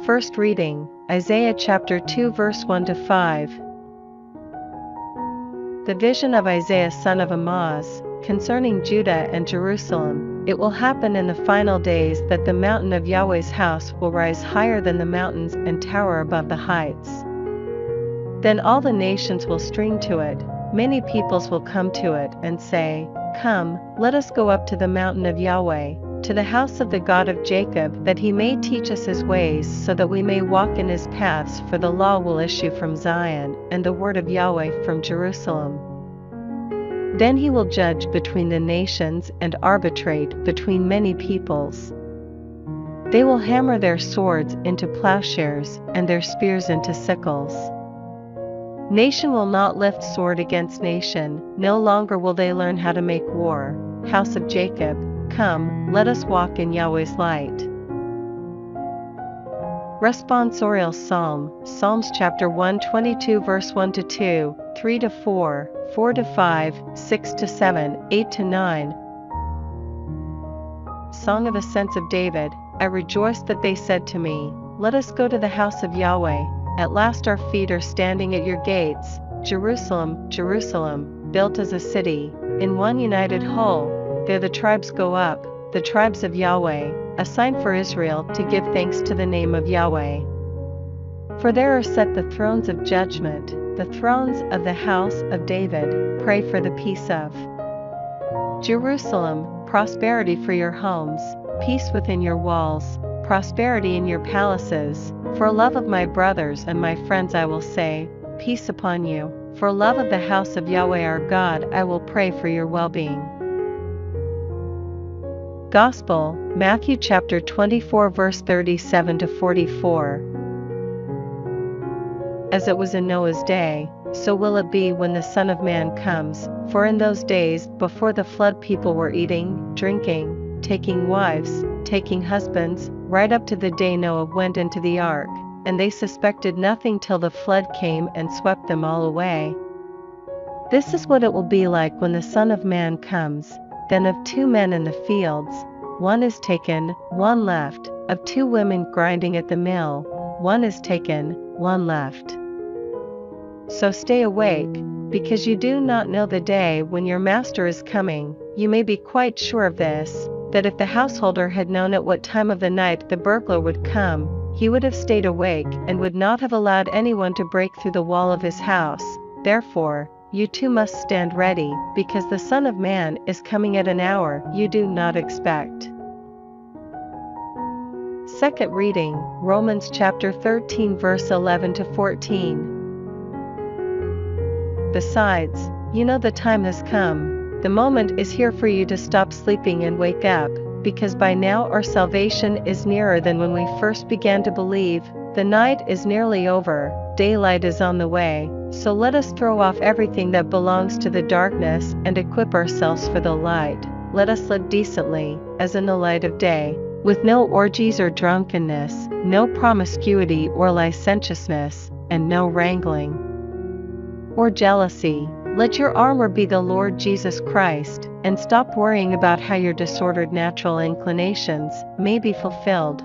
First reading, Isaiah chapter 2 verse 1 to 5. The vision of Isaiah son of Amoz, concerning Judah and Jerusalem. It will happen in the final days that the mountain of Yahweh's house will rise higher than the mountains and tower above the heights. Then all the nations will stream to it, many peoples will come to it and say, "Come, let us go up to the mountain of Yahweh, to the house of the God of Jacob, that he may teach us his ways so that we may walk in his paths. For the law will issue from Zion, and the word of Yahweh from Jerusalem. Then he will judge between the nations and arbitrate between many peoples. They will hammer their swords into plowshares and their spears into sickles. Nation will not lift sword against nation, no longer will they learn how to make war. House of Jacob, come, let us walk in Yahweh's light." Responsorial Psalm, Psalms chapter 122 verse 1 to 2, 3 to 4, 4 to 5, 6 to 7, 8 to 9. Song of Ascents of David. I rejoiced that they said to me, "Let us go to the house of Yahweh." At last our feet are standing at your gates, Jerusalem, Jerusalem, built as a city, in one united whole. There the tribes go up, the tribes of Yahweh, a sign for Israel to give thanks to the name of Yahweh. For there are set the thrones of judgment, the thrones of the house of David. Pray for the peace of Jerusalem, prosperity for your homes, peace within your walls, prosperity in your palaces. For love of my brothers and my friends I will say, peace upon you. For love of the house of Yahweh our God I will pray for your well-being. Gospel, Matthew chapter 24 verse 37 to 44. As it was in Noah's day, so will it be when the Son of Man comes. For in those days before the flood people were eating, drinking, taking wives, taking husbands, right up to the day Noah went into the ark, and they suspected nothing till the flood came and swept them all away. This is what it will be like when the Son of Man comes. Then of 2 men in the fields, one is taken, one left. Of 2 women grinding at the mill, one is taken, one left. So stay awake, because you do not know the day when your master is coming. You may be quite sure of this, that if the householder had known at what time of the night the burglar would come, he would have stayed awake and would not have allowed anyone to break through the wall of his house. Therefore, you too must stand ready, because the Son of Man is coming at an hour you do not expect. Second reading, Romans chapter 13 verse 11 to 14. Besides, you know the time has come. The moment is here for you to stop sleeping and wake up, because by now our salvation is nearer than when we first began to believe. The night is nearly over, daylight is on the way, so let us throw off everything that belongs to the darkness and equip ourselves for the light. Let us live decently, as in the light of day, with no orgies or drunkenness, no promiscuity or licentiousness, and no wrangling or jealousy. Let your armor be the Lord Jesus Christ, and stop worrying about how your disordered natural inclinations may be fulfilled.